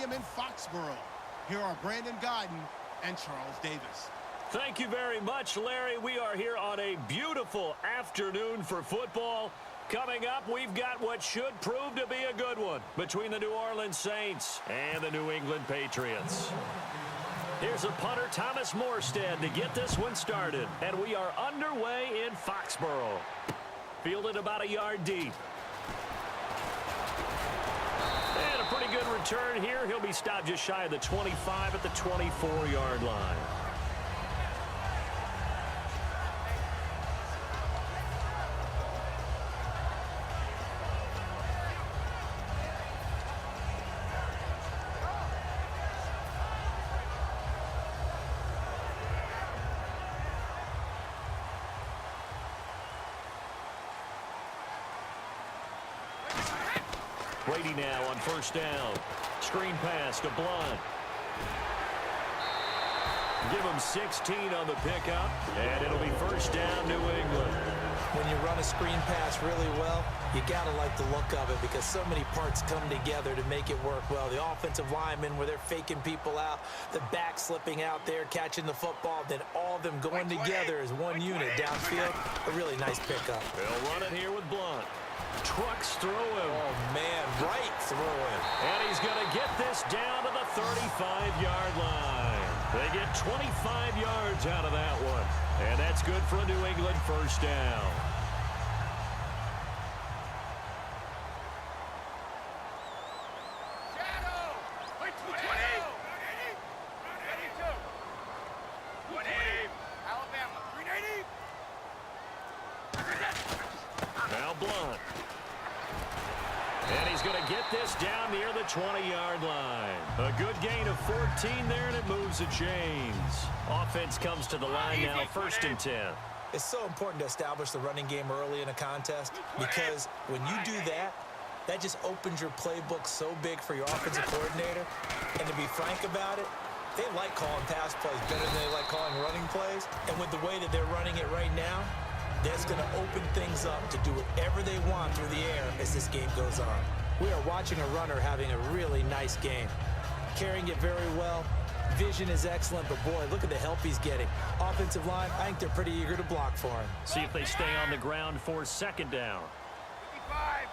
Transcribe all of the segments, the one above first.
Stadium in Foxborough. Here are Brandon Godden and Charles Davis. Thank you very much, Larry. We are here on a beautiful afternoon for football. Coming up, we've got what should prove to be a good one between the New Orleans Saints and the New England Patriots. Here's a punter, Thomas Morstead, to get this one started. And we are underway in Foxborough. Fielded about a yard deep. And a pretty good return here. He'll be stopped just shy of the 25 at the 24-yard line. Brady now on first down. Screen pass to Blunt. Give him 16 on the pickup, and it'll be first down, New England. When you run a screen pass really well, you got to like the look of it because so many parts come together to make it work well. The offensive linemen, where they're faking people out, the back slipping out there, catching the football, then all of them going together as one unit downfield. A really nice pickup. They'll run it here with Blunt. Trucks through him. Oh, man, right through him. And he's going to get this down to the 35-yard line. They get 25 yards out of that one. And that's good for a New England first down. Now Blunt. And he's going to get this down near the 20-yard line. A good gain of 14 there, and it moves the chains. Offense comes to the line now, first and 10. It's so important to establish the running game early in a contest because when you do that, that just opens your playbook so big for your offensive coordinator. And to be frank about it, they like calling pass plays better than they like calling running plays. And with the way that they're running it right now, that's going to open things up to do whatever they want through the air as this game goes on. We are watching a runner having a really nice game. Carrying it very well. Vision is excellent, but boy, look at the help he's getting. Offensive line, I think they're pretty eager to block for him. See if they stay on the ground for second down. 55.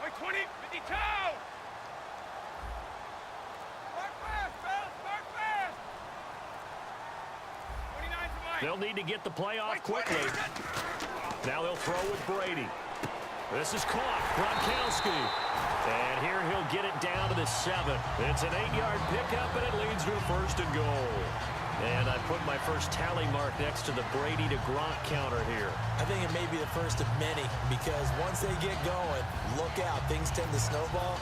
Alert. 20, 52. They'll need to get the play off quickly. Now they'll throw with Brady. This is caught. Gronkowski. And here he'll get it down to the 7. It's an 8-yard pickup, and it leads to a first and goal. And I put my first tally mark next to the Brady to Gronk counter here. I think it may be the first of many because once they get going, look out. Things tend to snowball.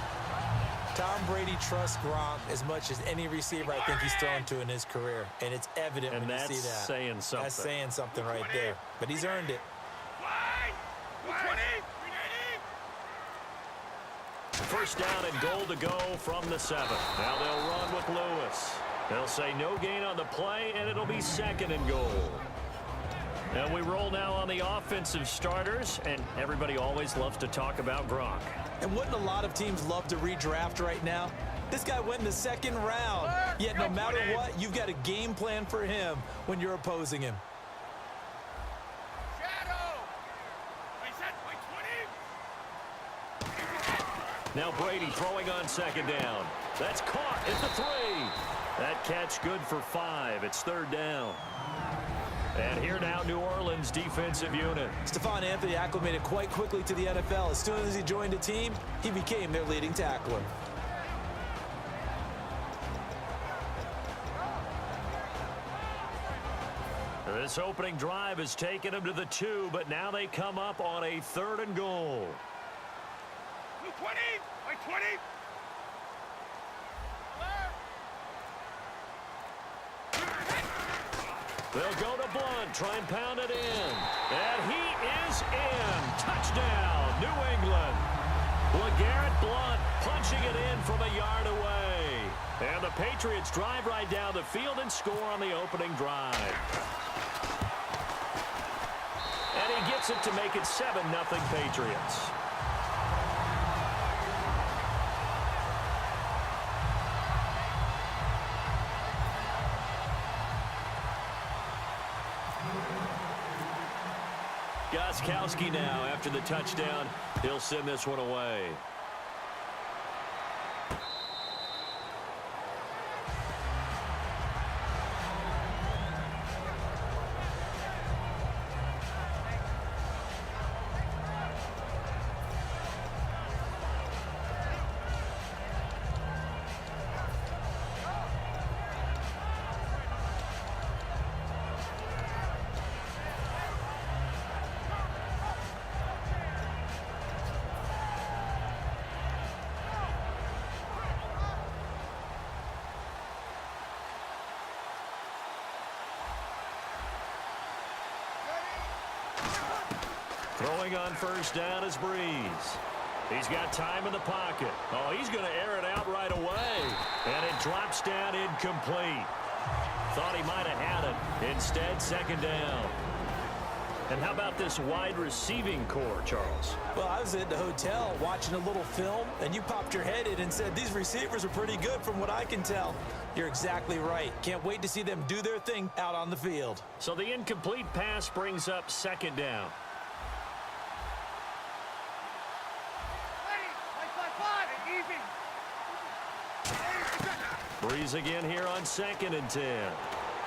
Tom Brady trusts Gronk as much as any receiver I think he's thrown to in his career. And it's evident when you see that. And that's saying something. That's saying something right there. But he's earned it. First down and goal to go from the 7. Now they'll run with Lewis. They'll say no gain on the play, and it'll be second and goal. And we roll now on the offensive starters, and everybody always loves to talk about Gronk. And wouldn't a lot of teams love to redraft right now? This guy went in the second round. Yet no matter what, you've got a game plan for him when you're opposing him. Now Brady throwing on second down. That's caught at the 3. That catch good for 5. It's third down. And here now, New Orleans defensive unit. Stephon Anthony acclimated quite quickly to the NFL. As soon as he joined the team, he became their leading tackler. This opening drive has taken them to the 2, but now they come up on a third and goal. 20, like 20. They'll go to Blunt, try and pound it in. And he is in. Touchdown, New England. LeGarrette Blunt punching it in from a yard away. And the Patriots drive right down the field and score on the opening drive. And he gets it to make it 7-0 Patriots. Gostkowski now after the touchdown. He'll send this one away. Throwing on first down is Breeze. He's got time in the pocket. Oh, he's going to air it out right away. And it drops down incomplete. Thought he might have had it. Instead, second down. And how about this wide receiving core, Charles? Well, I was at the hotel watching a little film, and you popped your head in and said, these receivers are pretty good from what I can tell. You're exactly right. Can't wait to see them do their thing out on the field. So the incomplete pass brings up second down. Breeze again here on 2nd and 10.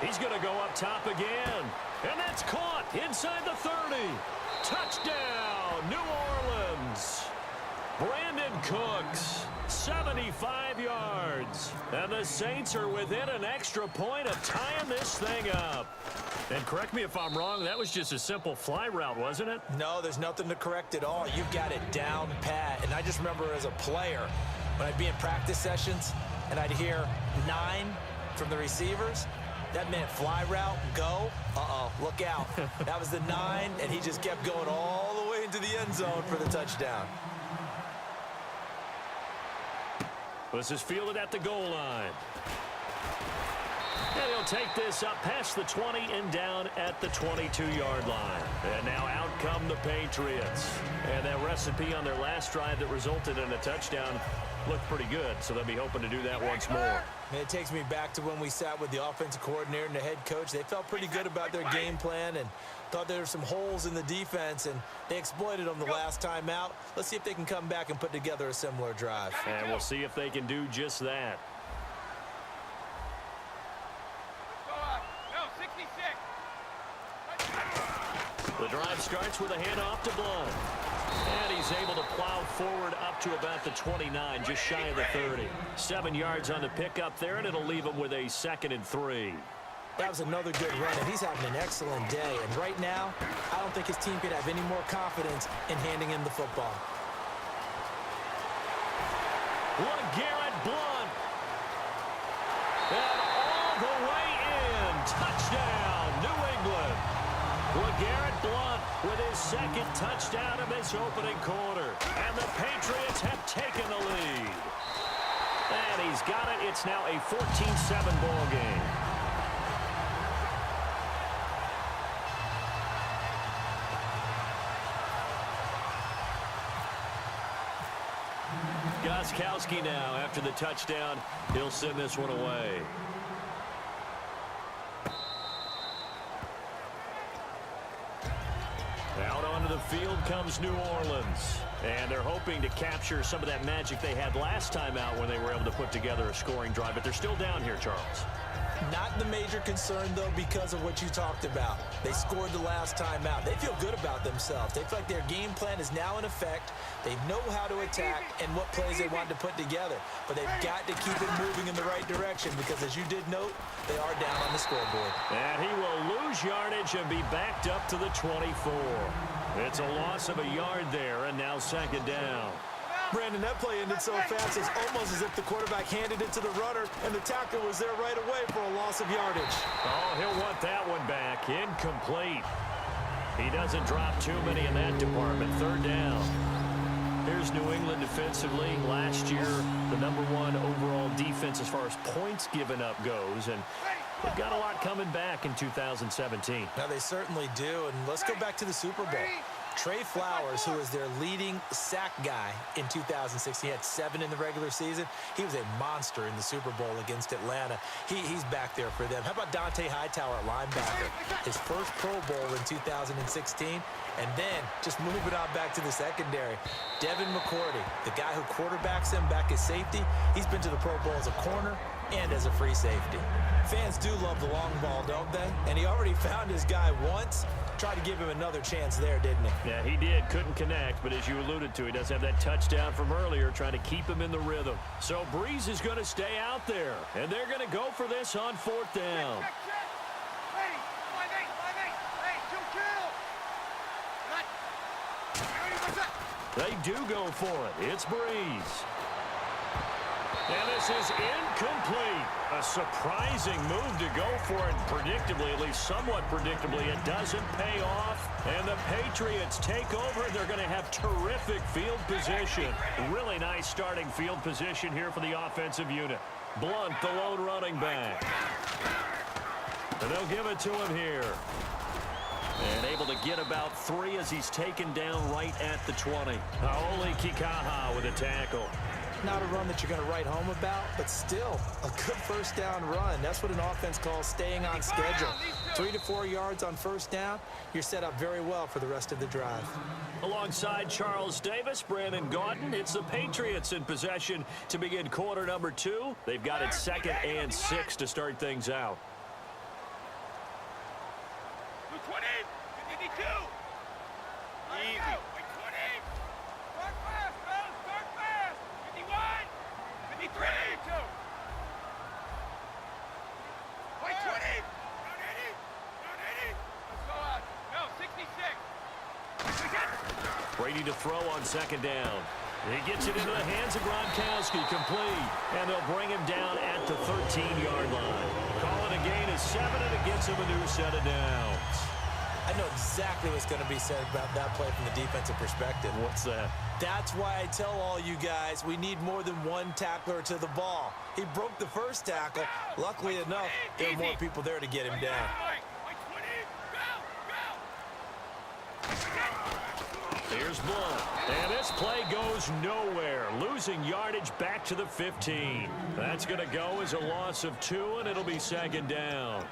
He's going to go up top again. And that's caught inside the 30. Touchdown, New Orleans. Brandon Cooks, 75 yards. And the Saints are within an extra point of tying this thing up. And correct me if I'm wrong, that was just a simple fly route, wasn't it? No, there's nothing to correct at all. You've got it down pat. And I just remember as a player, when I'd be in practice sessions, and I'd hear 9 from the receivers, that meant fly route, go. Look out. That was the 9, and he just kept going all the way into the end zone for the touchdown. This is fielded at the goal line. And he'll take this up past the 20 and down at the 22-yard line. And now out come the Patriots. And that recipe on their last drive that resulted in a touchdown looked pretty good, so they'll be hoping to do that once more. And it takes me back to when we sat with the offensive coordinator and the head coach. They felt pretty good about their game plan and thought there were some holes in the defense, and they exploited them the last time out. Let's see if they can come back and put together a similar drive. And we'll see if they can do just that. The drive starts with a handoff to Blunt. And he's able to plow forward up to about the 29, just shy of the 30. 7 yards on the pickup there, and it'll leave him with a 2nd and 3. That was another good run, and he's having an excellent day. And right now, I don't think his team could have any more confidence in handing him the football. LeGarrette Blunt. And all the way in. Touchdown, New England. LeGarrette Blunt with his 2nd touchdown of this opening quarter. And the Patriots have taken the lead. And he's got it. It's now a 14-7 ball game. Gostkowski now after the touchdown. He'll send this one away. Out onto the field comes New Orleans. And they're hoping to capture some of that magic they had last time out when they were able to put together a scoring drive. But they're still down here, Charles. Not the major concern, though, because of what you talked about. They scored the last time out. They feel good about themselves. They feel like their game plan is now in effect. They know how to attack and what plays they want to put together. But they've got to keep it moving in the right direction because, as you did note, they are down on the scoreboard. And he will lose yardage and be backed up to the 24. It's a loss of a yard there, and now 2nd down. Brandon, that play ended so fast, it's almost as if the quarterback handed it to the runner, and the tackle was there right away for a loss of yardage. Oh, he'll want that one back. Incomplete. He doesn't drop too many in that department. 3rd down. Here's New England defensively. Last year, the #1 overall defense as far as points given up goes, and they've got a lot coming back in 2017. Now, they certainly do, and let's go back to the Super Bowl. Trey Flowers, who was their leading sack guy in 2016, he had 7 in the regular season. He was a monster in the Super Bowl against Atlanta. He's back there for them. How about Dante Hightower at linebacker? His first Pro Bowl in 2016, and then just moving on back to the secondary. Devin McCourty, the guy who quarterbacks him back as safety, he's been to the Pro Bowl as a corner and as a free safety. Fans do love the long ball, don't they? And he already found his guy once. Tried to give him another chance there, didn't he? Yeah, he did. Couldn't connect, but as you alluded to, he does have that touchdown from earlier, trying to keep him in the rhythm. So Breeze is going to stay out there, and they're going to go for this on 4th down. They do go for it. It's Breeze. And this is incomplete. A surprising move to go for it. Predictably, at least somewhat predictably, it doesn't pay off. And the Patriots take over, and they're going to have terrific field position. Really nice starting field position here for the offensive unit. Blunt, the lone running back. And they'll give it to him here. And able to get about 3 as he's taken down right at the 20. Haoli Kikaha with a tackle. Not a run that you're going to write home about, but still a good first down run. That's what an offense calls staying on schedule. 3 to 4 yards on first down, you're set up very well for the rest of the drive. Alongside Charles Davis, Brandon Gaudin, it's the Patriots in possession to begin quarter number 2. They've got it 2nd and 6 to start things out. 220, 52. Easy. 20. Start fast, man. Start fast. 51, 53. 20. Down 80. Down 80. Let's go out. No, 66. Brady to throw on 2nd down. He gets it into the hands of Gronkowski, complete. And they'll bring him down at the 13-yard line. Call it a gain of 7, and it gets him a new set of downs. I know exactly what's going to be said about that play from the defensive perspective. What's that? That's why I tell all you guys we need more than one tackler to the ball. He broke the first tackle. Luckily enough, there are more people there to get him down. Here's Blunt. And this play goes nowhere. Losing yardage back to the 15. That's going to go as a loss of 2, and it'll be 2nd down.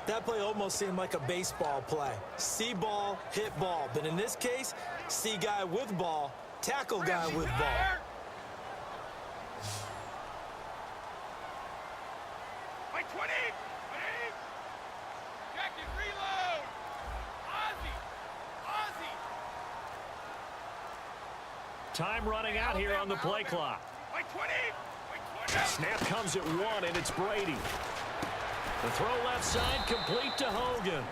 That play almost seemed like a baseball play. See ball, hit ball. But in this case, see guy with ball, tackle guy with ball. By 20. Jacket, reload. Ozzie. Time running out here on the play clock. By 20. Snap comes at 1, and it's Brady. The throw left side, complete to Hogan.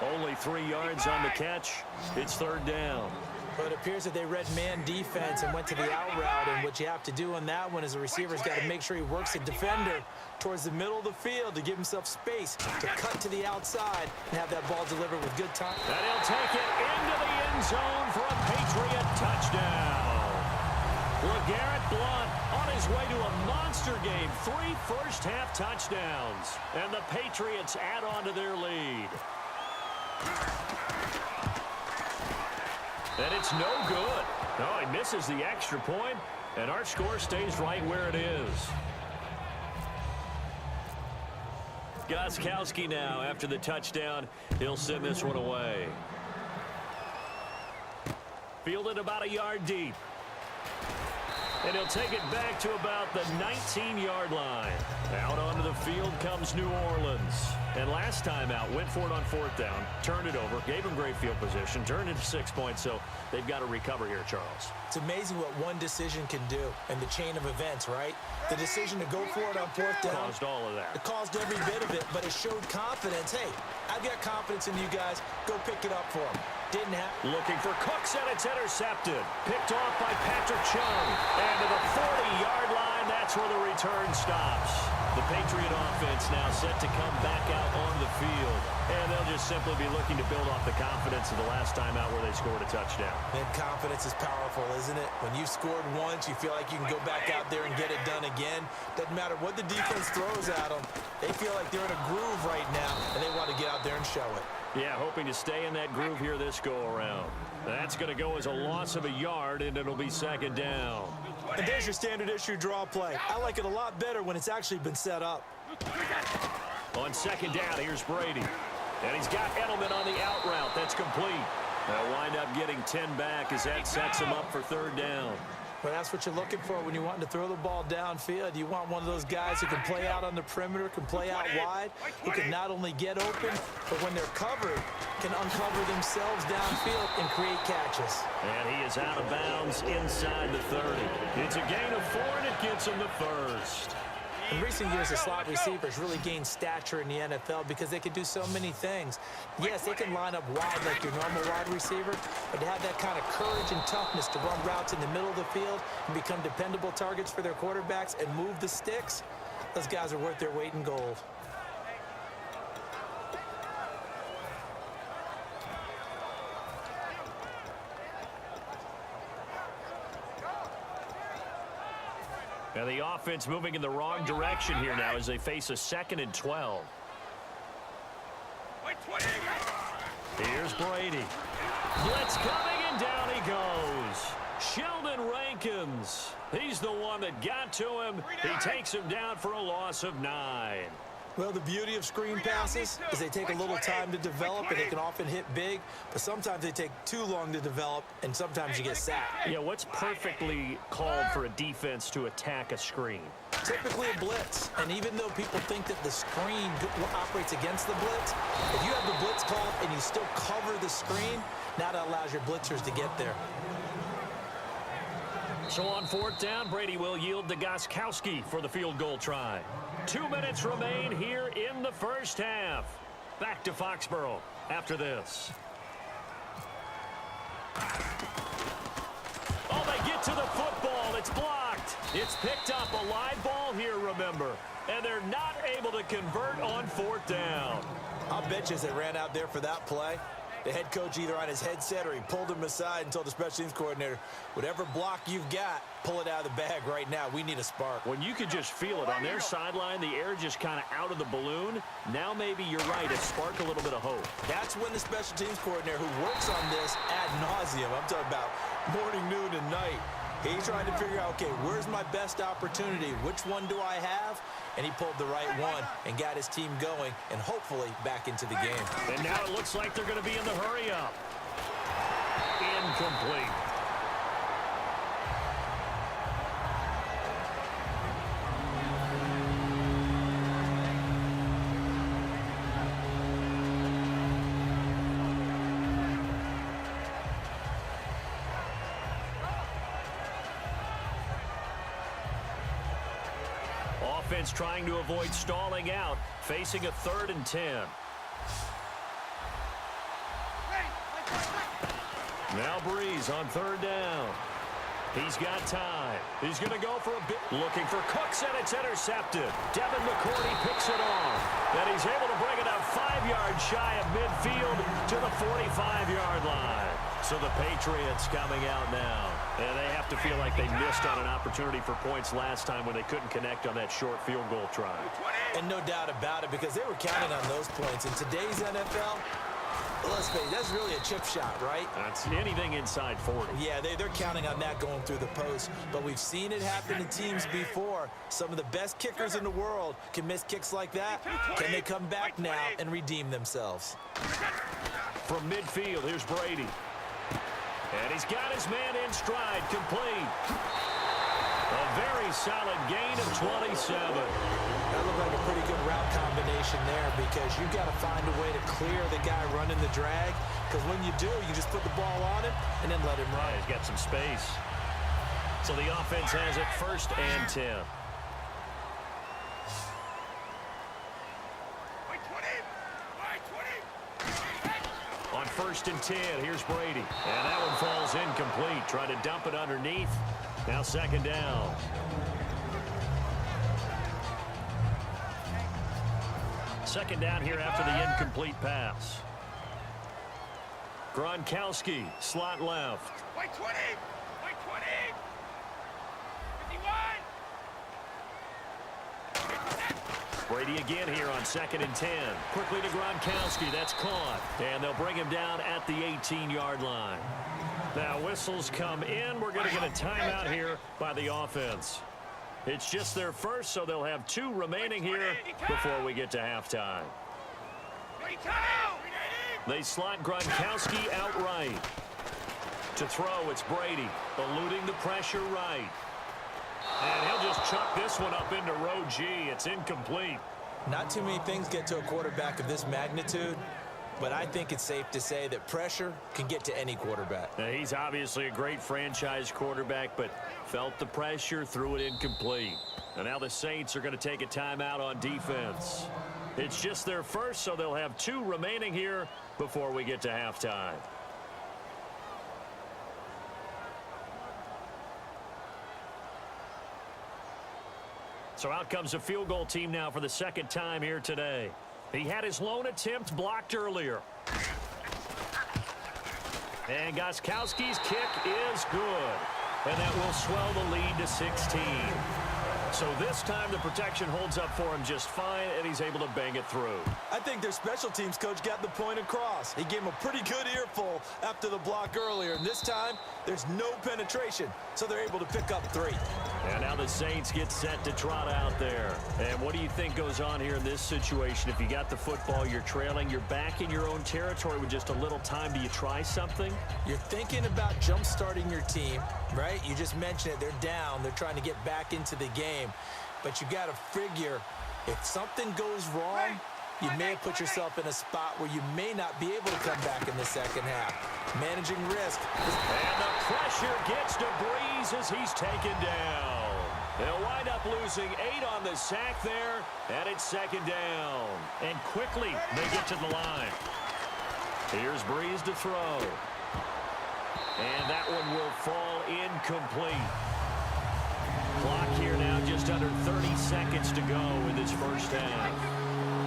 Only 3 yards on the catch. It's 3rd down. But it appears that they read man defense and went to the out route, and what you have to do on that one is the receiver's got to make sure he works the defender towards the middle of the field to give himself space to cut to the outside and have that ball delivered with good time. And he'll take it into the end zone for a Patriot touchdown. LeGarrette Blunt on his way to a monster game. 3 first-half touchdowns. And the Patriots add on to their lead. And it's no good. No, he misses the extra point, and our score stays right where it is. Gostkowski now after the touchdown. He'll send this one away. Fielded about a yard deep. And he'll take it back to about the 19-yard line. Out onto the field comes New Orleans. And last time out, went for it on 4th down, turned it over, gave him great field position, turned it to 6 points, so they've got to recover here, Charles. It's amazing what one decision can do in the chain of events, right? The decision to go for it on 4th down. Caused all of that. It caused every bit of it, but it showed confidence. Hey, I've got confidence in you guys. Go pick it up for them. Didn't happen. Looking for Cooks, and it's intercepted. Picked off by Patrick Chung. And to the 40-yard line, that's where the return stops. The Patriot offense now set to come back out on the field. And they'll just simply be looking to build off the confidence of the last time out where they scored a touchdown. And confidence is powerful, isn't it? When you scored once, you feel like you can go back out there and get it done again. Doesn't matter what the defense throws at them. They feel like they're in a groove right now, and they want to get out there and show it. Yeah, hoping to stay in that groove here this go-around. That's going to go as a loss of a yard, and it'll be second down. And there's your standard issue draw play. I like it a lot better when it's actually been set up. On second down, here's Brady. And he's got Edelman on the out route. That's complete. They'll wind up getting 10 back as that sets him up for third down. Well, that's what you're looking for when you want to throw the ball downfield. You want one of those guys who can play out on the perimeter, can play out wide, who can not only get open, but when they're covered, can uncover themselves downfield and create catches. And he is out of bounds inside the 30. It's a gain of 4, and it gets him the first. In recent years, the slot receivers really gained stature in the NFL because they can do so many things. Yes, they can line up wide like your normal wide receiver, but to have that kind of courage and toughness to run routes in the middle of the field and become dependable targets for their quarterbacks and move the sticks, those guys are worth their weight in gold. Now the offense moving in the wrong direction here now as they face a 2nd and 12. Here's Brady. Blitz coming, and down he goes. Sheldon Rankins. He's the one that got to him. He takes him down for a loss of 9. Well, the beauty of screen passes is they take a little time to develop, and they can often hit big, but sometimes they take too long to develop, and sometimes you get sacked. Yeah, what's perfectly called for a defense to attack a screen? Typically a blitz, and even though people think that the screen operates against the blitz, if you have the blitz called and you still cover the screen, now that allows your blitzers to get there. So on 4th down, Brady will yield to Gostkowski for the field goal try. 2 minutes remain here in the first half. Back to Foxborough after this. Oh, they get to the football. It's blocked. It's picked up. A live ball here, remember. And they're not able to convert on 4th down. I'll bet you as they ran out there for that play, the head coach either on his headset or he pulled him aside and told the special teams coordinator, whatever block you've got, pull it out of the bag right now. We need a spark. When you could just feel it on their sideline, the air just kind of out of the balloon. Now maybe you're right, it sparked a little bit of hope. That's when the special teams coordinator who works on this ad nauseum, I'm talking about morning, noon, and night, he's trying to figure out, okay, where's my best opportunity? Which one do I have? And he pulled the right one and got his team going and hopefully back into the game. And now it looks like they're going to be in the hurry-up. Incomplete. Offense trying to avoid stalling out, facing a 3rd and 10. Now Breeze on 3rd down. He's got time. He's going to go for a bit. Looking for Cooks, and it's intercepted. Devin McCourty picks it off. And he's able to bring it up 5 yards shy of midfield to the 45-yard line. So the Patriots coming out now. And they have to feel like they missed on an opportunity for points last time when they couldn't connect on that short field goal try. And no doubt about it, because they were counting on those points. In today's NFL, let's face it, that's really a chip shot, right? That's anything inside 40. Yeah, they're counting on that going through the post. But we've seen it happen to teams before. Some of the best kickers in the world can miss kicks like that. Can they come back now and redeem themselves? From midfield, here's Brady. And he's got his man in stride, complete. A very solid gain of 27. That looked like a pretty good route combination there because you've got to find a way to clear the guy running the drag. Because when you do, you just put the ball on him and then let him run. Yeah, he's got some space. So the offense has it 1st and 10. On 1st and 10, here's Brady. And that one falls incomplete. Trying to dump it underneath. Now 2nd down. Second down here after the incomplete pass. Gronkowski, slot left. White 20! White 20! 51! Brady again here on 2nd and 10. Quickly to Gronkowski. That's caught. And they'll bring him down at the 18-yard line. Now whistles come in. We're going to get a timeout here by the offense. It's just their first, so they'll have 2 remaining here before we get to halftime. They slot Gronkowski outright. To throw, it's Brady, eluding the pressure right. And he'll just chuck this one up into row G. It's incomplete. Not too many things get to a quarterback of this magnitude, but I think it's safe to say that pressure can get to any quarterback. Now, he's obviously a great franchise quarterback, but felt the pressure, threw it incomplete. And now the Saints are going to take a timeout on defense. It's just their first, so they'll have 2 remaining here before we get to halftime. So out comes a field goal team now for the second time here today. He had his lone attempt blocked earlier. And Gostkowski's kick is good. And that will swell the lead to 16. So this time the protection holds up for him just fine, and he's able to bang it through. I think their special teams coach got the point across. He gave him a pretty good earful after the block earlier. And this time, there's no penetration, so they're able to pick up 3. And now the Saints get set to trot out there. And what do you think goes on here in this situation? If you got the football, you're trailing, you're back in your own territory with just a little time. Do you try something? You're thinking about jump-starting your team, right? You just mentioned it. They're down. They're trying to get back into the game. But you got to figure, if something goes wrong, you may have put yourself in a spot where you may not be able to come back in the second half. Managing risk. And the pressure gets to Breeze as he's taken down. They'll wind up losing 8 on the sack there, and it's 2nd down. And quickly, they get to the line. Here's Breeze to throw. And that one will fall incomplete. Clock here now just under 30 seconds to go in this first half.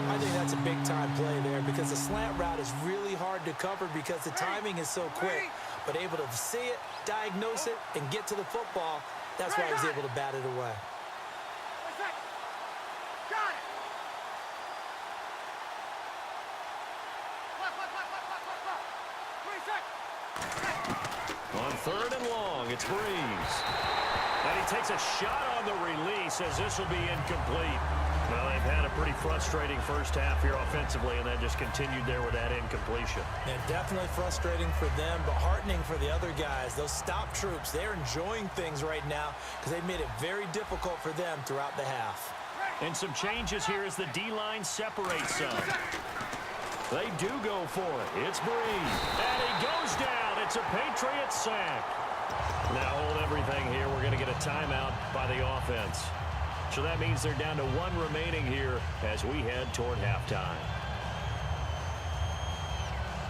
I think that's a big-time play there because the slant route is really hard to cover because the timing is so quick. But able to see it, diagnose it, and get to the football, that's why he was able to bat it away. Got it! On 3rd and long, it's Breeze. And he takes a shot on the release as this will be incomplete. Well, they've had a pretty frustrating first half here offensively, and then just continued there with that incompletion. Yeah, definitely frustrating for them, but heartening for the other guys. Those stop troops, they're enjoying things right now because they've made it very difficult for them throughout the half. And some changes here as the D-line separates some. They do go for it. It's Breeze. And he goes down. It's a Patriot sack. Now hold everything here. We're going to get a timeout by the offense. So that means they're down to 1 remaining here as we head toward halftime.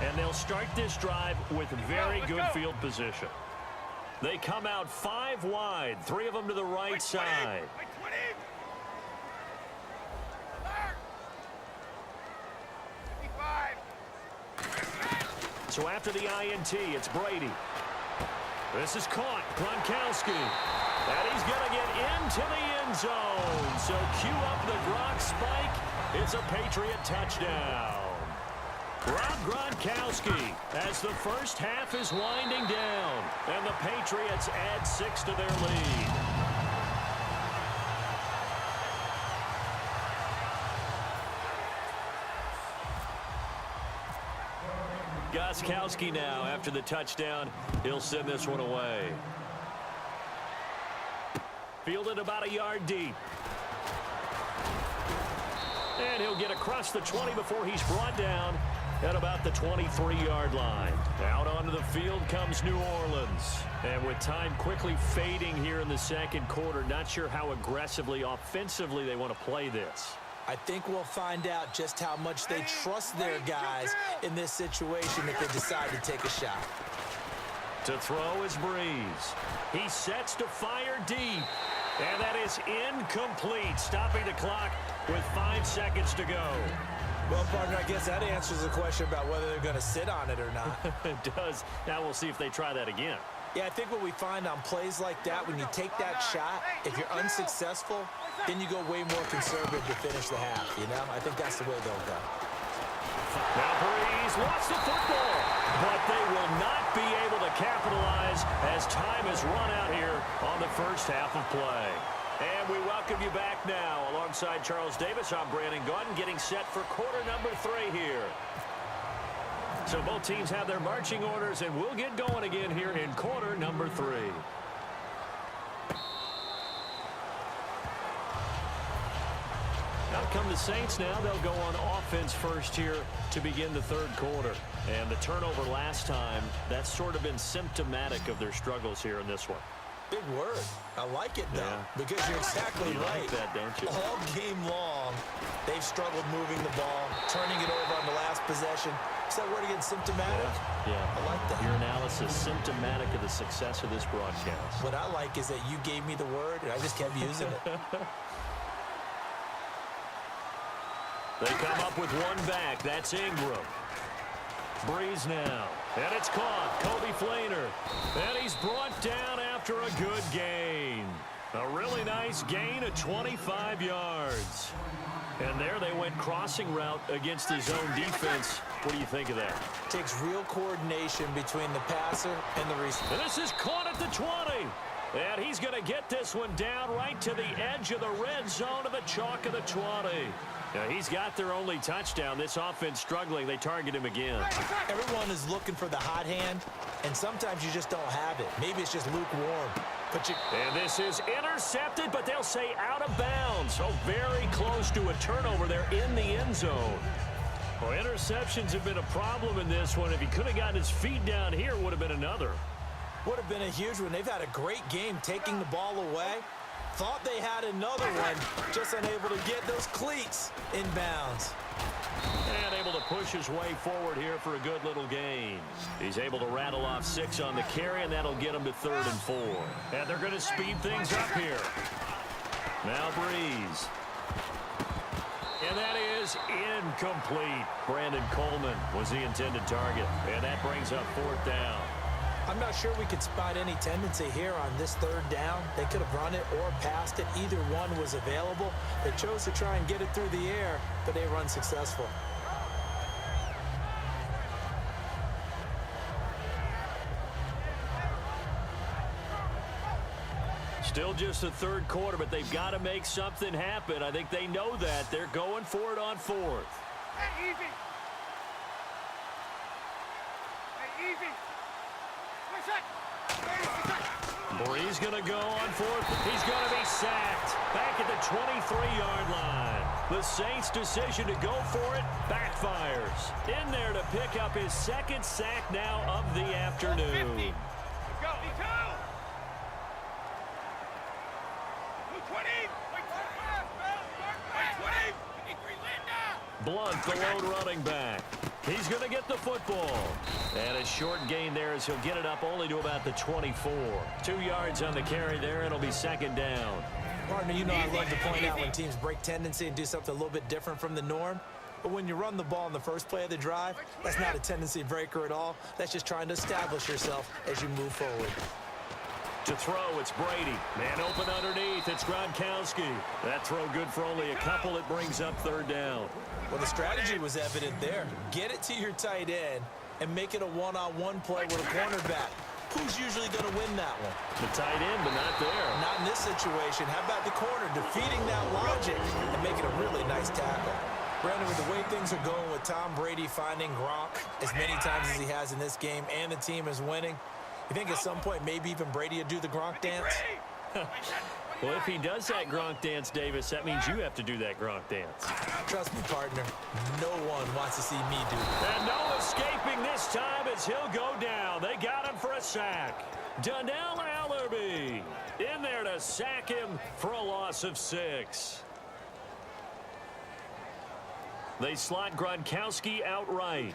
And they'll start this drive with very good field position. They come out 5 wide, 3 of them to the right side. So after the INT, it's Brady. This is caught. Gronkowski. And he's going to get into the end zone. So cue up the Gronk spike. It's a Patriot touchdown. Rob Gronkowski as the first half is winding down. And the Patriots add 6 to their lead. Gostkowski now after the touchdown. He'll send this one away. Fielded about a yard deep. And he'll get across the 20 before he's brought down at about the 23-yard line. Out onto the field comes New Orleans. And with time quickly fading here in the second quarter, not sure how aggressively, offensively they want to play this. I think we'll find out just how much they trust their guys in this situation if they decide to take a shot. To throw is Breeze. He sets to fire deep. And that is incomplete, stopping the clock with 5 seconds to go. Well, partner, I guess that answers the question about whether they're going to sit on it or not. It does. Now we'll see if they try that again. Yeah, I think what we find on plays like that, when you take that shot, if you're unsuccessful, then you go way more conservative to finish the half, you know? I think that's the way they'll go. Now Breeze lost the football, but they will not be able to capitalize as time has run out here on the first half of play. And we welcome you back now. Alongside Charles Davis, I'm Brandon Gaudin, getting set for quarter number 3 here. So both teams have their marching orders, and we'll get going again here in quarter number 3. Out come the Saints now. They'll go on offense first here to begin the third quarter. And the turnover last time, that's sort of been symptomatic of their struggles here in this one. Big word. I like it, though, Yeah. because you're exactly You right. like that, don't you? All game long, they've struggled moving the ball, turning it over on the last possession. Is that word again, symptomatic? Yeah. I like that. Your analysis, symptomatic of the success of this broadcast. What I like is that you gave me the word, and I just kept using it. They come up with one back. That's Ingram. Breeze now. And it's caught. Kobe Flainer. And he's brought down after a good gain. A really nice gain of 25 yards. And there they went crossing route against his own defense. What do you think of that? Takes real coordination between the passer and the receiver. And this is caught at the 20. And he's going to get this one down right to the edge of the red zone of the chalk of the 20. Now, he's got their only touchdown. This offense struggling. They target him again. Everyone is looking for the hot hand, and sometimes you just don't have it. Maybe it's just lukewarm. And this is intercepted, but they'll say out of bounds. So very close to a turnover there in the end zone. Well, interceptions have been a problem in this one. If he could have gotten his feet down here, would have been another. Would have been a huge one. They've had a great game taking the ball away. Thought they had another one, just unable to get those cleats in bounds. And able to push his way forward here for a good little gain. He's able to rattle off 6 on the carry, and that'll get him to 3rd and 4. And they're going to speed things up here. Now Breeze. And that is incomplete. Brandon Coleman was the intended target. And that brings up 4th down. I'm not sure we could spot any tendency here on this 3rd down. They could have run it or passed it. Either one was available. They chose to try and get it through the air, but they were unsuccessful. Still just the 3rd quarter, but they've got to make something happen. I think they know that. They're going for it on 4th. Hey, easy. Hey, easy. Breeze going to go on 4th. He's going to be sacked back at the 23-yard line. The Saints' decision to go for it backfires. In there to pick up his 2nd sack now of the afternoon. Let's go. 20. Blunt, the lone running back. He's going to get the football. And a short gain there as he'll get it up only to about the 24. 2 yards on the carry there. It'll be 2nd down. Partner, you know I love to point out when teams break tendency and do something a little bit different from the norm. But when you run the ball in the first play of the drive, that's not a tendency breaker at all. That's just trying to establish yourself as you move forward. To throw, it's Brady. Man open underneath, it's Gronkowski. That throw good for only a couple. It brings up 3rd down. Well, the strategy was evident there. Get it to your tight end and make it a one-on-one play with a cornerback. Who's usually going to win that one? The tight end, but not there. Not in this situation. How about the corner defeating that logic and making a really nice tackle? Brandon, with the way things are going with Tom Brady finding Gronk as many times as he has in this game and the team is winning, you think at some point maybe even Brady would do the Gronk dance? Well, if he does that Gronk dance, Davis, that means you have to do that Gronk dance. Trust me, partner, no one wants to see me do that. And no escaping this time as he'll go down. They got him for a sack. Donnell Allerby in there to sack him for a loss of 6. They slot Gronkowski outright.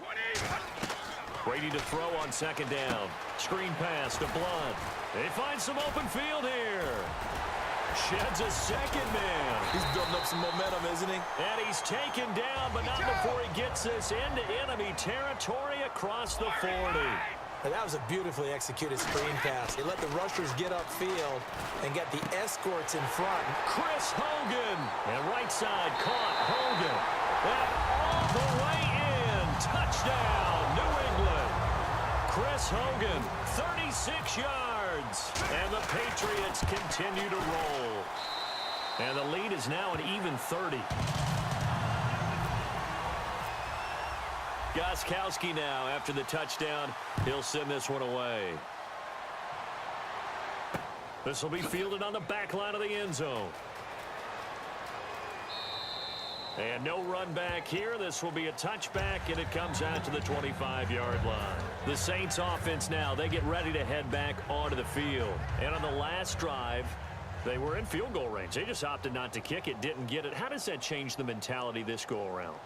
Brady to throw on 2nd down. Screen pass to Blunt. They find some open field here. Sheds a second man. He's building up some momentum, isn't he? And he's taken down, but not before he gets this into enemy territory across the 40. And that was a beautifully executed screen pass. He let the rushers get upfield and get the escorts in front. Chris Hogan. And right side caught Hogan. And all the way in. Touchdown, New England. Chris Hogan, 36 yards. And the Patriots continue to roll. And the lead is now an even 30. Gostkowski now after the touchdown. He'll send this one away. This will be fielded on the back line of the end zone. And no run back here. This will be a touchback, and it comes out to the 25-yard line. The Saints offense now, they get ready to head back onto the field. And on the last drive, they were in field goal range. They just opted not to kick it, didn't get it. How does that change the mentality this go-around?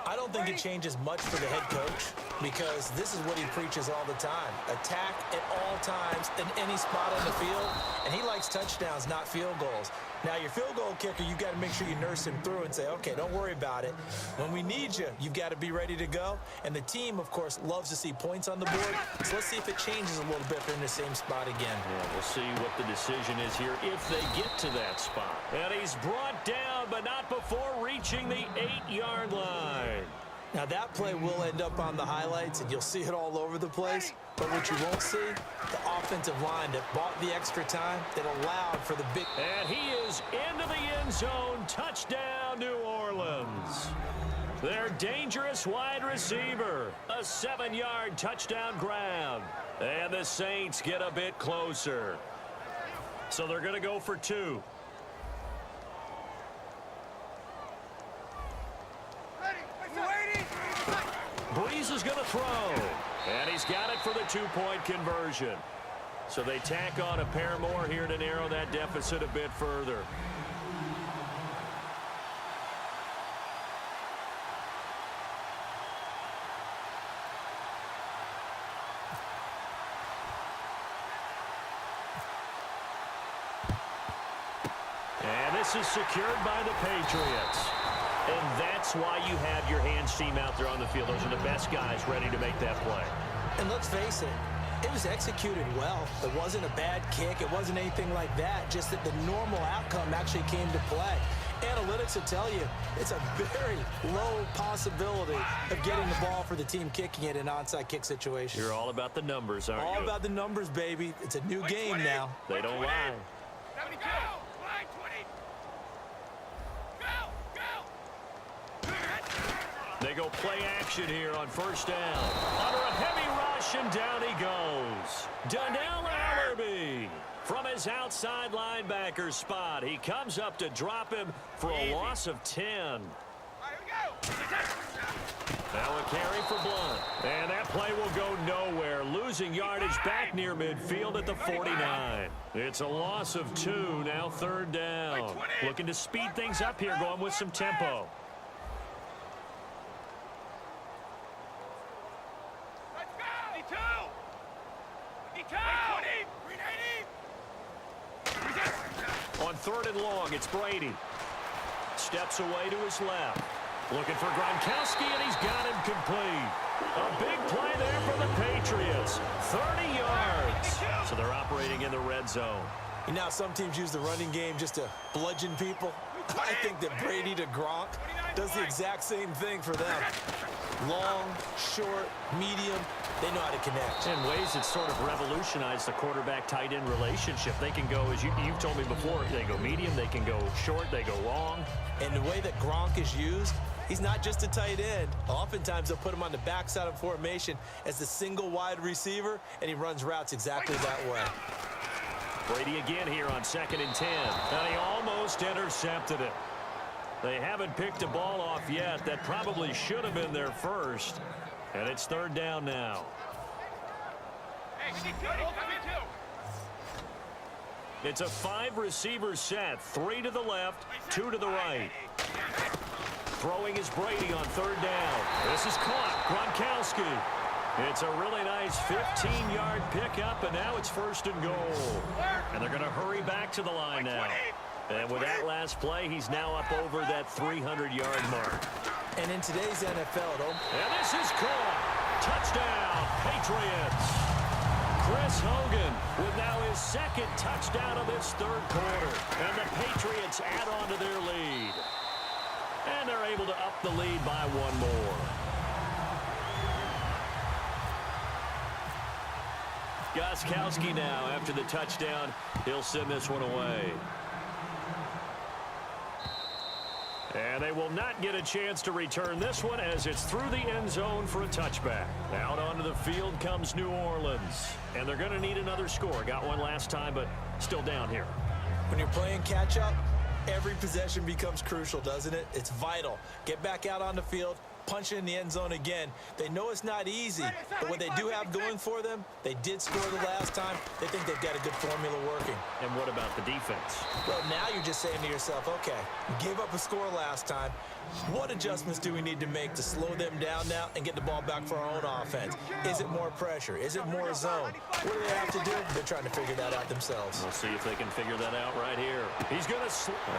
I don't think it changes much for the head coach because this is what he preaches all the time. Attack at all times in any spot on the field, and he likes touchdowns, not field goals. Now, your field goal kicker, you've got to make sure you nurse him through and say, okay, don't worry about it. When we need you, you've got to be ready to go. And the team, of course, loves to see points on the board. So let's see if it changes a little bit if they're in the same spot again. Yeah, we'll see what the decision is here if they get to that spot. And he's brought down, but not before reaching the 8-yard line. Now, that play will end up on the highlights, and you'll see it all over the place. But what you won't see, the offensive line that bought the extra time, that allowed for the big... And he is into the end zone. Touchdown, New Orleans. Their dangerous wide receiver. A 7-yard touchdown grab. And the Saints get a bit closer. So they're going to go for 2. Breeze is going to throw. And he's got it for the 2-point conversion. So they tack on a pair more here to narrow that deficit a bit further. And this is secured by the Patriots. And that's why you have your hands team out there on the field. Those are the best guys ready to make that play. And let's face it, it was executed well. It wasn't a bad kick. It wasn't anything like that. Just that the normal outcome actually came to play. Analytics will tell you it's a very low possibility of getting the ball for the team kicking it in an onside kick situation. You're all about the numbers, aren't you? All about the numbers, baby. It's a new game now. They don't lie. 72. Line 20. They go play action here on first down. Under a heavy rush, and down he goes. Donnell Allerby from his outside linebacker spot. He comes up to drop him for a loss of 10. Now a carry for Blunt. And that play will go nowhere. Losing yardage back near midfield at the 49. It's a loss of 2, now third down. Looking to speed things up here, going with some tempo. On third and long, it's Brady. Steps away to his left. Looking for Gronkowski, and he's got him complete. A big play there for the Patriots. 30 yards. So they're operating in the red zone. You know, some teams use the running game just to bludgeon people. I think that Brady to Gronk does the exact same thing for them. Long, short, medium, they know how to connect. In ways that sort of revolutionized the quarterback-tight end relationship. They can go, as you've told me before, they go medium, they can go short, they go long. And the way that Gronk is used, he's not just a tight end. Oftentimes they'll put him on the backside of formation as the single wide receiver, and he runs routes exactly that way. Brady again here on 2nd and 10. And he almost intercepted it. They haven't picked a ball off yet. That probably should have been their first. And it's third down now. It's a 5-receiver set. 3 to the left, 2 to the right. Throwing is Brady on third down. This is caught. Gronkowski. It's a really nice 15-yard pickup, and now it's first and goal. And they're going to hurry back to the line now. And with that last play, he's now up over that 300-yard mark. And in today's NFL, though. And this is caught. Touchdown, Patriots. Chris Hogan with now his second touchdown of this third quarter. And the Patriots add on to their lead. And they're able to up the lead by one more. Gostkowski now after the touchdown. He'll send this one away. And they will not get a chance to return this one as it's through the end zone for a touchback. Out onto the field comes New Orleans. And they're going to need another score. Got one last time, but still down here. When you're playing catch-up, every possession becomes crucial, doesn't it? It's vital. Get back out on the field, punch it in the end zone again. They know it's not easy, but what they do have going for them, they did score the last time. They think they've got a good formula working. And what about the defense? Well, now you're just saying to yourself, okay, you gave up a score last time. What adjustments do we need to make to slow them down now and get the ball back for our own offense? Is it more pressure? Is it more zone? What do they have to do? They're trying to figure that out themselves. We'll see if they can figure that out right here. He's going to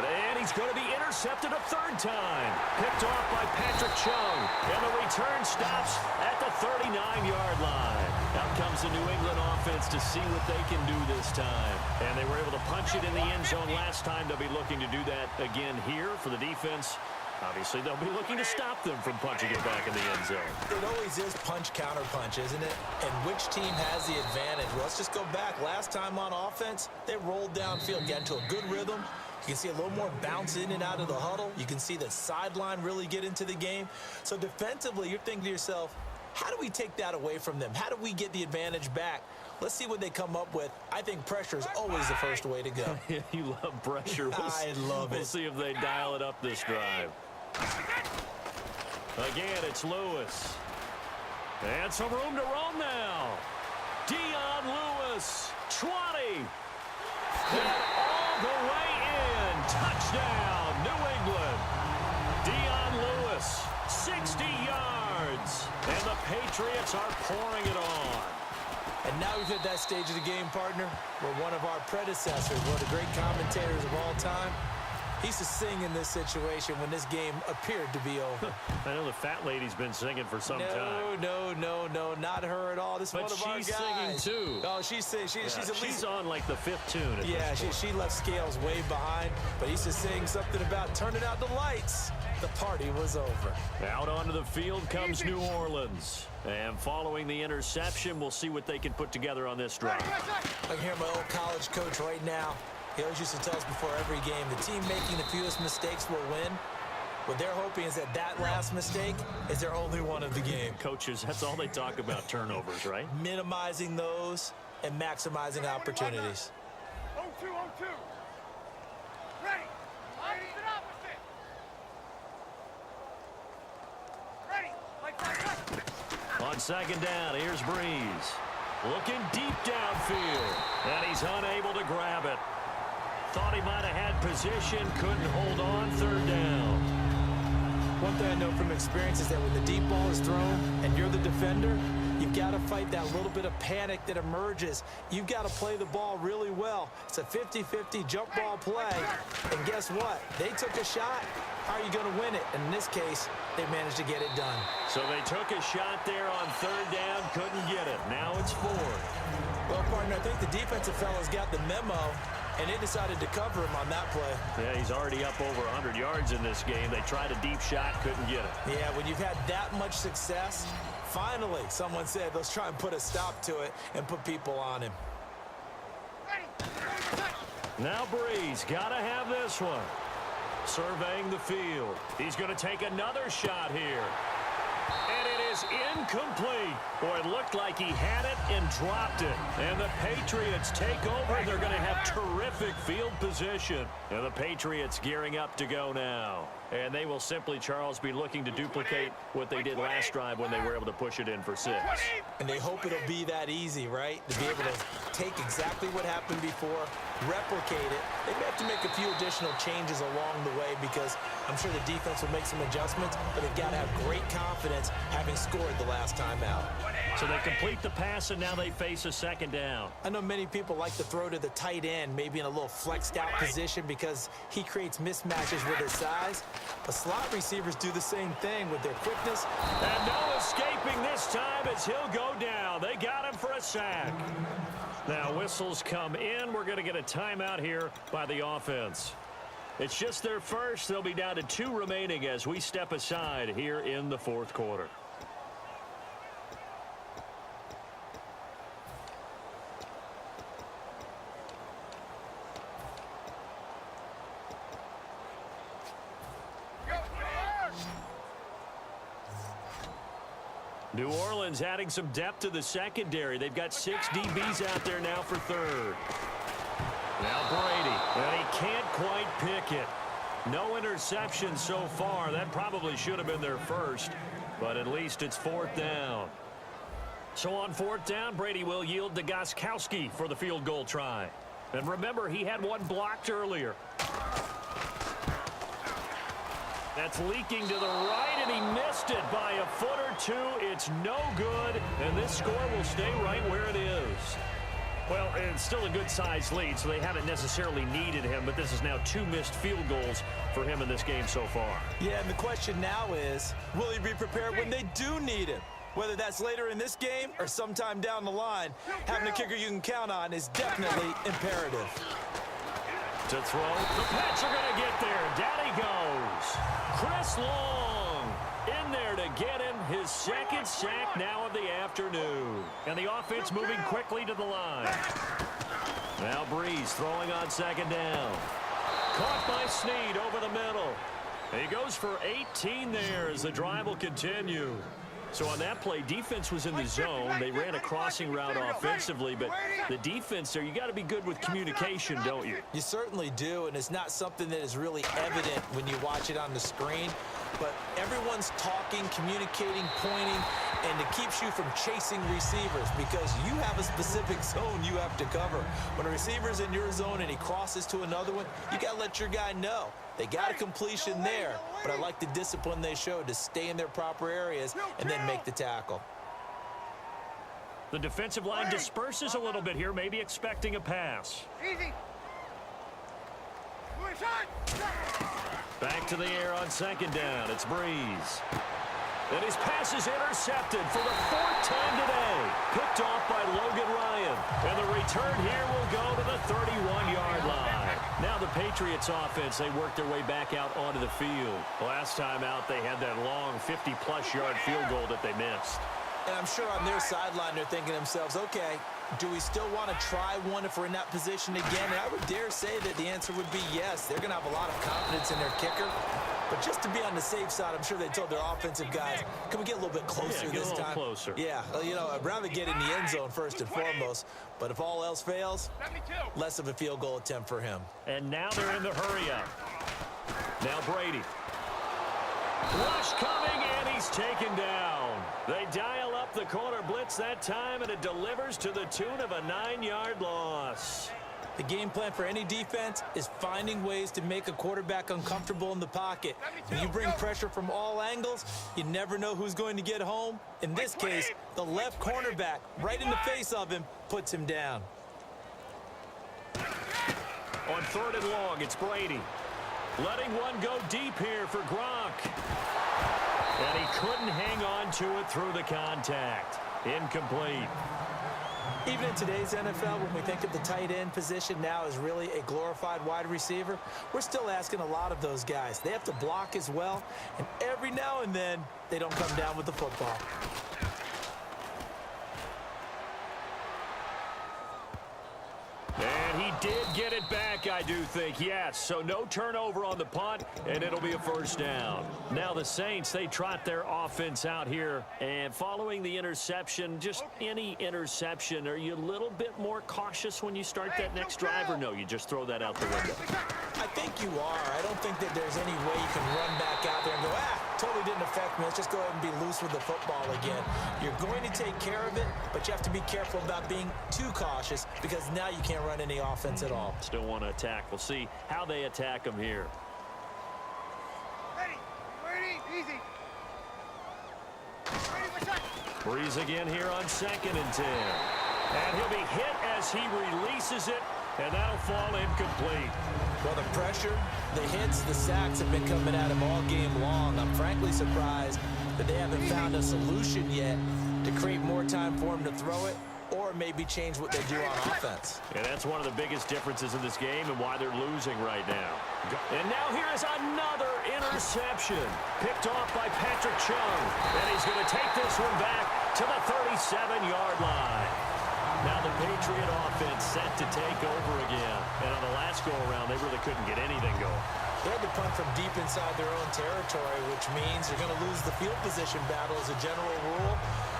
and he's going to be intercepted a third time. Picked off by Patrick Chung. And the return stops at the 39-yard line. Out comes the New England offense to see what they can do this time. And they were able to punch it in the end zone last time. They'll be looking to do that again here for the defense. Obviously, they'll be looking to stop them from punching it back in the end zone. It always is punch-counter-punch, isn't it? And which team has the advantage? Well, let's just go back. Last time on offense, they rolled downfield, got into a good rhythm. You can see a little more bounce in and out of the huddle. You can see the sideline really get into the game. So defensively, you're thinking to yourself, how do we take that away from them? How do we get the advantage back? Let's see what they come up with. I think pressure is always the first way to go. You love pressure. I love it. We'll see if they dial it up this drive. Again, it's Lewis. And some room to roam now. Dion Lewis, 20. And all the way in. Touchdown, New England. Dion Lewis, 60 yards. And the Patriots are pouring it on. And now we've hit that stage of the game, partner, where one of our predecessors, one of the great commentators of all time, he used to sing in this situation when this game appeared to be over. I know the fat lady's been singing for some time. No, not her at all. This is one of our guys. But she's singing, too. Oh, she's singing. She's on, like, the fifth tune. Yeah, she left Scales way behind, but he used to sing something about turning out the lights. The party was over. Out onto the field comes New Orleans. And following the interception, we'll see what they can put together on this drive. I can hear my old college coach right now. He always used to tell us before every game, the team making the fewest mistakes will win. What they're hoping is that last mistake is their only one of the game. Coaches, that's all they talk about, turnovers, right? Minimizing those and maximizing opportunities. 0-2, 0-2. Ready. Opposite. Ready. On second down, here's Breeze. Looking deep downfield. And he's unable to grab it. Thought he might have had position, couldn't hold on, third down. One thing I know from experience is that when the deep ball is thrown and you're the defender, you've got to fight that little bit of panic that emerges. You've got to play the ball really well. It's a 50-50 jump ball play. And guess what? They took a shot. How are you going to win it? And in this case, they managed to get it done. So they took a shot there on third down, couldn't get it. Now it's fourth. Well, partner, I think the defensive fellas got the memo, and they decided to cover him on that play. Yeah, he's already up over 100 yards in this game. They tried a deep shot, couldn't get it. Yeah, when you've had that much success, finally, someone said, let's try and put a stop to it and put people on him. Now Breeze, gotta have this one. Surveying the field. He's going to take another shot here. And it is incomplete. Boy, it looked like he had it and dropped it. And the Patriots take over. They're going to have terrific field position. And the Patriots gearing up to go now. And they will simply, Charles, be looking to duplicate what they did last drive when they were able to push it in for 6. And they hope it'll be that easy, right? To be able to take exactly what happened before, replicate it. They may have to make a few additional changes along the way because I'm sure the defense will make some adjustments, but they've got to have great confidence having scored the last time out. So they complete the pass, and now they face a second down. I know many people like to throw to the tight end, maybe in a little flexed out position because he creates mismatches with his size. But slot receivers do the same thing with their quickness. And no escaping this time as he'll go down. They got him for a sack. Now whistles come in. We're going to get a timeout here by the offense. It's just their first. They'll be down to 2 remaining as we step aside here in the fourth quarter. New Orleans adding some depth to the secondary. They've got 6 DBs out there now for third. Now Brady, and he can't quite pick it. No interception so far. That probably should have been their first, but at least it's 4th down. So on 4th down, Brady will yield to Gostkowski for the field goal try. And remember, he had one blocked earlier. That's leaking to the right, and he missed it by a foot or 2. It's no good, and this score will stay right where it is. Well, it's still a good-sized lead, so they haven't necessarily needed him, but this is now 2 missed field goals for him in this game so far. Yeah, and the question now is, will he be prepared when they do need him? Whether that's later in this game or sometime down the line, having a kicker you can count on is definitely imperative. To throw, the Pats are going to get there. Down he goes. Chris Long in there to get him his 2nd sack now of the afternoon. And the offense moving quickly to the line. Now Breeze throwing on 2nd down. Caught by Snead over the middle. He goes for 18 there as the drive will continue. So on that play, defense was in the zone. They ran a crossing route offensively, but the defense there, you got to be good with communication, don't you? You certainly do, and it's not something that is really evident when you watch it on the screen. But everyone's talking, communicating, pointing, and it keeps you from chasing receivers because you have a specific zone you have to cover. When a receiver's in your zone and he crosses to another one, you got to let your guy know. They got a completion there, but I like the discipline they showed to stay in their proper areas and then make the tackle. The defensive line disperses a little bit here, maybe expecting a pass. Easy. Back to the air on 2nd down. It's Breeze. And his pass is intercepted for the 4th time today. Picked off by Logan Ryan. And the return here will go to the 31-yard line. Now the Patriots offense, they worked their way back out onto the field. Last time out, they had that long 50-plus yard field goal that they missed. And I'm sure on their sideline, they're thinking to themselves, okay, do we still want to try one if we're in that position again? And I would dare say that the answer would be yes. They're going to have a lot of confidence in their kicker. But just to be on the safe side, I'm sure they told their offensive guys, can we get a little bit closer this time? Closer. Yeah, you know, I'd rather get in the end zone first and foremost. But if all else fails, less of a field goal attempt for him. And now they're in the hurry-up. Now Brady. Rush coming, and he's taken down. They dial up the corner blitz that time, and it delivers to the tune of a 9-yard loss. The game plan for any defense is finding ways to make a quarterback uncomfortable in the pocket. When you bring pressure from all angles, you never know who's going to get home. In this case, the left cornerback, right in the face of him, puts him down. On 3rd and long, it's Brady. Letting one go deep here for Gronk. And he couldn't hang on to it through the contact. Incomplete. Even in today's NFL, when we think of the tight end position now as really a glorified wide receiver, we're still asking a lot of those guys. They have to block as well, and every now and then, they don't come down with the football. And he did get it back, I do think, yes. So no turnover on the punt, and it'll be a 1st down. Now the Saints, they trot their offense out here. And following the interception, just any interception, are you a little bit more cautious when you start that next drive, or no, you just throw that out the window? I think you are. I don't think that there's any way you can run back out there and go, totally didn't affect me. Let's just go ahead and be loose with the football again. You're going to take care of it, but you have to be careful about being too cautious because now you can't run any offense at all. Still want to attack. We'll see how they attack them here. Ready, easy. Ready, Breeze again here on 2nd and 10. And he'll be hit as he releases it, and that'll fall incomplete. Well, the pressure, the hits, the sacks have been coming at him all game long. I'm frankly surprised that they haven't found a solution yet to create more time for him to throw it, or maybe change what they do on offense. And that's one of the biggest differences in this game and why they're losing right now. And now here is another interception. Picked off by Patrick Chung. And he's going to take this one back to the 37-yard line. Now the Patriot offense set to take over again. And on the last go-around, they really couldn't get anything going. They had to punt from deep inside their own territory, which means they're going to lose the field position battle as a general rule.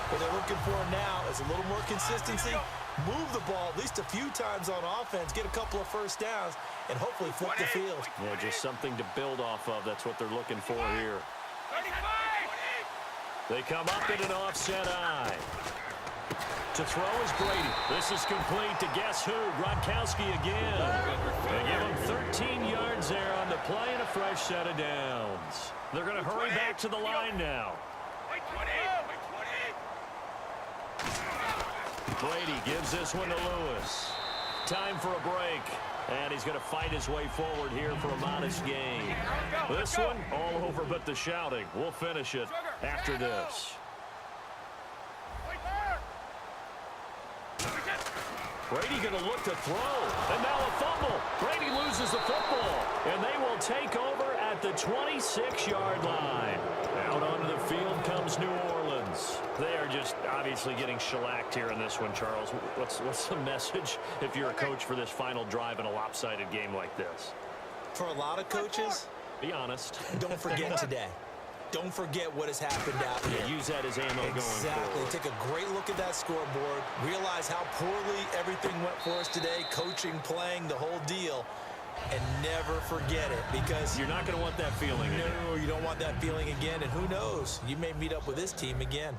What they're looking for now is a little more consistency, move the ball at least a few times on offense, get a couple of first downs, and hopefully flip the field. Yeah, just something to build off of. That's what they're looking for here. They come up in an offset eye. To throw is Brady. This is complete to guess who? Gronkowski again. They give him 13 yards there on the play and a fresh set of downs. They're going to hurry back to the line now. Brady gives this one to Lewis. Time for a break. And he's going to fight his way forward here for a modest gain. This one, all over but the shouting. We'll finish it after this. Brady going to look to throw. And now a fumble. Brady loses the football. And they will take over at the 26-yard line. Out onto the field comes New Orleans. They are just obviously getting shellacked here in this one, Charles. What's the message if you're a coach for this final drive in a lopsided game like this? For a lot of coaches, be honest. Don't forget today. Don't forget what has happened out here. Yeah, use that as ammo going forward. Exactly. Take a great look at that scoreboard. Realize how poorly everything went for us today. Coaching, playing, the whole deal. And never forget it, because you're not going to want that feeling again. No, you don't want that feeling again. And who knows? You may meet up with this team again.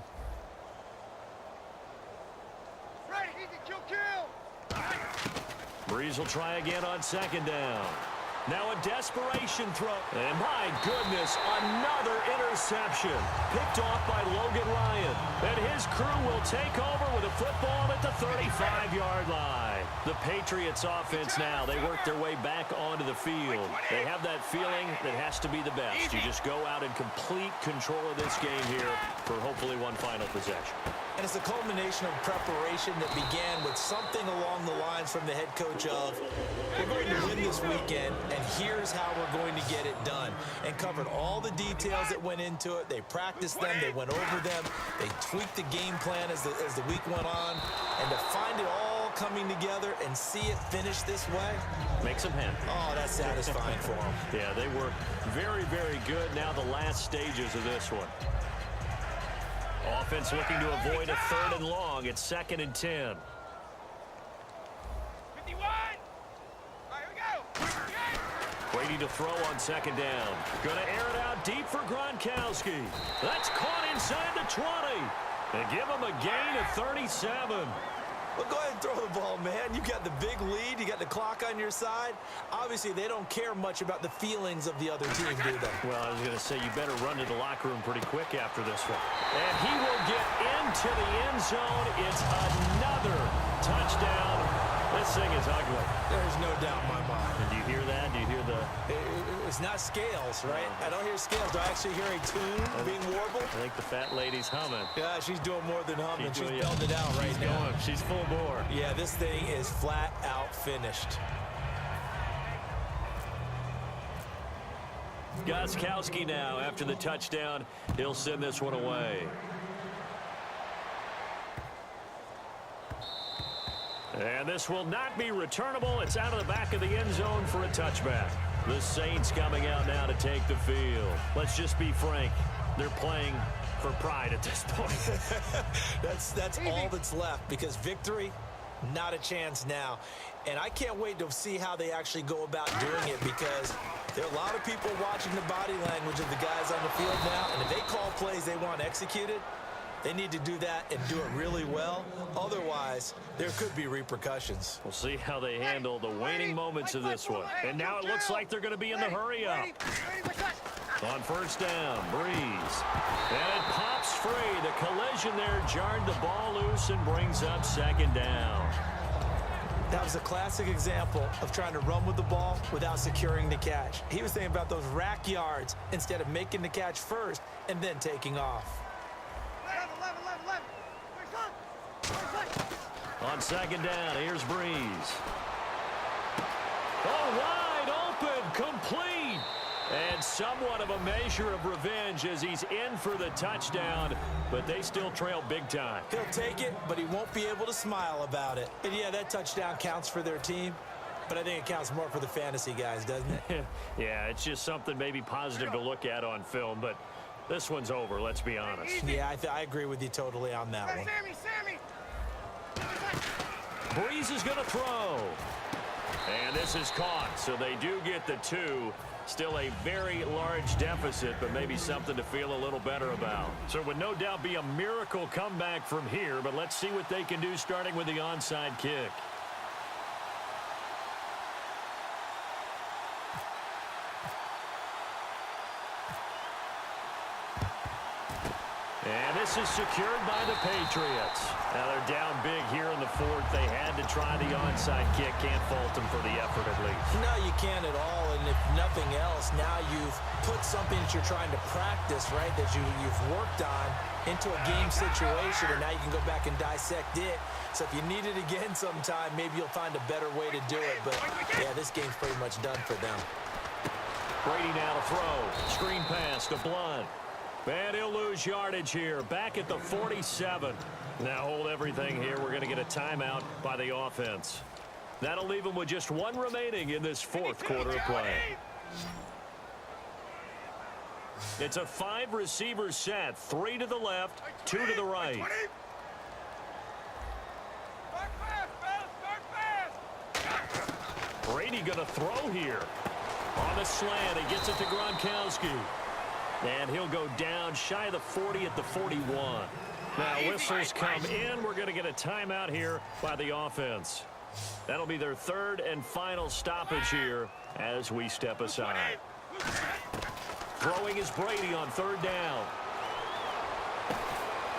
Ready, easy, kill. Breeze will try again on 2nd down. Now a desperation throw. And my goodness, another interception. Picked off by Logan Ryan. And his crew will take over with a football at the 35-yard line. The Patriots offense now, they work their way back onto the field. They have that feeling that has to be the best. You just go out and complete control of this game here for hopefully one final possession. And it's a culmination of preparation that began with something along the lines from the head coach of, we're going to win this weekend, and here's how we're going to get it done. And covered all the details that went into it. They practiced them. They went over them. They tweaked the game plan as the week went on. And to find it all coming together and see it finish this way, makes them happy. Oh, that's satisfying for them. Yeah, they were very, very good. Now the last stages of this one. Offense looking to avoid a 3rd and long. It's 2nd and 10. 51. All right, here we go. Brady to throw on 2nd down. Going to air it out deep for Gronkowski. That's caught inside the 20. They give him a gain of 37. Well, go ahead and throw the ball, man. You got the big lead. You got the clock on your side. Obviously, they don't care much about the feelings of the other team, do they? Well, I was going to say, you better run to the locker room pretty quick after this one. And he will get into the end zone. It's another touchdown. This thing is ugly. There's no doubt in my mind. And do you hear that? Do you hear the... It's not scales, right? I don't hear scales. Do I actually hear a tune being warbled? I think the fat lady's humming. Yeah, she's doing more than humming. She's belting it out right now. She's full bore. Yeah, this thing is flat out finished. Gronkowski now, after the touchdown, he'll send this one away. And this will not be returnable. It's out of the back of the end zone for a touchback. The Saints coming out now to take the field. Let's just be frank. They're playing for pride at this point. That's all that's left, because victory, not a chance now. And I can't wait to see how they actually go about doing it, because there are a lot of people watching the body language of the guys on the field now. And if they call plays they want executed, they need to do that and do it really well. Otherwise, there could be repercussions. We'll see how they handle the waning moments of this one. And now it looks like they're going to be in the hurry-up. On first down, Breeze. And it pops free. The collision there jarred the ball loose and brings up second down. That was a classic example of trying to run with the ball without securing the catch. He was thinking about those rack yards instead of making the catch first and then taking off. On second down, here's Breeze. Oh, wide open, complete. And somewhat of a measure of revenge as he's in for the touchdown, but they still trail big time. He'll take it, but he won't be able to smile about it. And yeah, that touchdown counts for their team, but I think it counts more for the fantasy guys, doesn't it? Yeah, it's just something maybe positive to look at on film, but this one's over, let's be honest. Yeah, I agree with you totally on that one. Breeze is going to throw. And this is caught, so they do get the 2. Still a very large deficit, but maybe something to feel a little better about. So it would no doubt be a miracle comeback from here, but let's see what they can do starting with the onside kick. And this is secured by the Patriots. Now they're down big here in the 4th. They had to try the onside kick. Can't fault them for the effort at least. No, you can't at all. And if nothing else, now you've put something that you're trying to practice, right, that you've worked on into a game situation, and now you can go back and dissect it. So if you need it again sometime, maybe you'll find a better way to do it. But, yeah, this game's pretty much done for them. Brady now to throw. Screen pass to Blunt. And he'll lose yardage here. Back at the 47. Now hold everything here. We're going to get a timeout by the offense. That'll leave them with just 1 remaining in this 4th quarter of play. It's a 5-receiver set. 3 to the left, 2 to the right. Brady going to throw here. On the slant, he gets it to Gronkowski. And he'll go down shy of the 40 at the 41. Now whistles come in. We're going to get a timeout here by the offense. That'll be their 3rd and final stoppage here as we step aside. Throwing is Brady on 3rd down.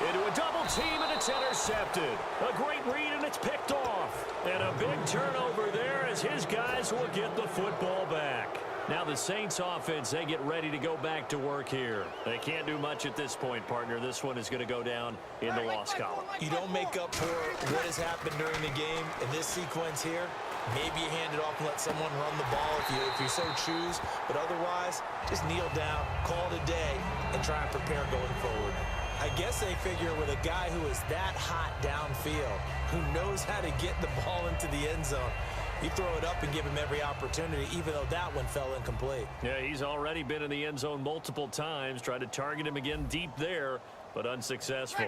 Into a double team, and it's intercepted. A great read, and it's picked off. And a big turnover there as his guys will get the football back. Now the Saints offense, they get ready to go back to work here. They can't do much at this point, partner. This one is going to go down in the loss column. You don't make up for what has happened during the game in this sequence here. Maybe you hand it off and let someone run the ball if you so choose. But otherwise, just kneel down, call it a day, and try and prepare going forward. I guess they figure with a guy who is that hot downfield, who knows how to get the ball into the end zone, you throw it up and give him every opportunity, even though that one fell incomplete. Yeah, he's already been in the end zone multiple times. Tried to target him again deep there, but unsuccessful.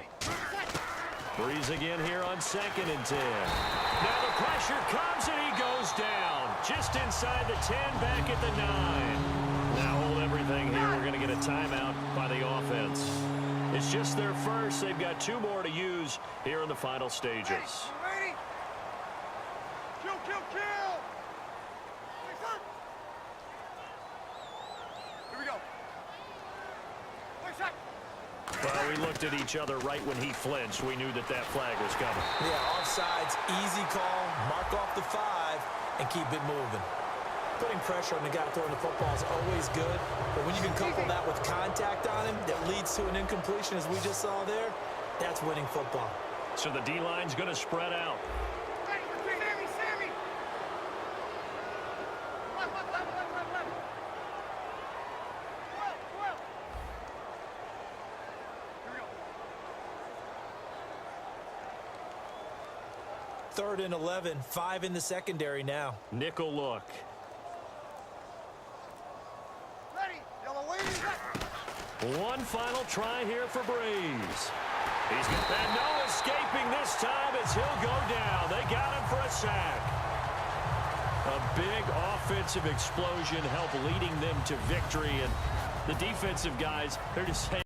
Breeze again here on 2nd and 10. Now the pressure comes, and he goes down. Just inside the 10, back at the 9. Now hold everything here. We're going to get a timeout by the offense. It's just their first. They've got 2 more to use here in the final stages. Well, we looked at each other right when he flinched. We knew that flag was coming. Yeah, offsides, easy call, mark off the 5, and keep it moving. Putting pressure on the guy throwing the football is always good, but when you can couple that with contact on him that leads to an incompletion, as we just saw there, that's winning football. So the D-line's going to spread out. Third and 11, 5 in the secondary now. Nickel look. One final try here for Breeze. He's got no escaping this time as he'll go down. They got him for a sack. A big offensive explosion helped leading them to victory, and the defensive guys, they're just saying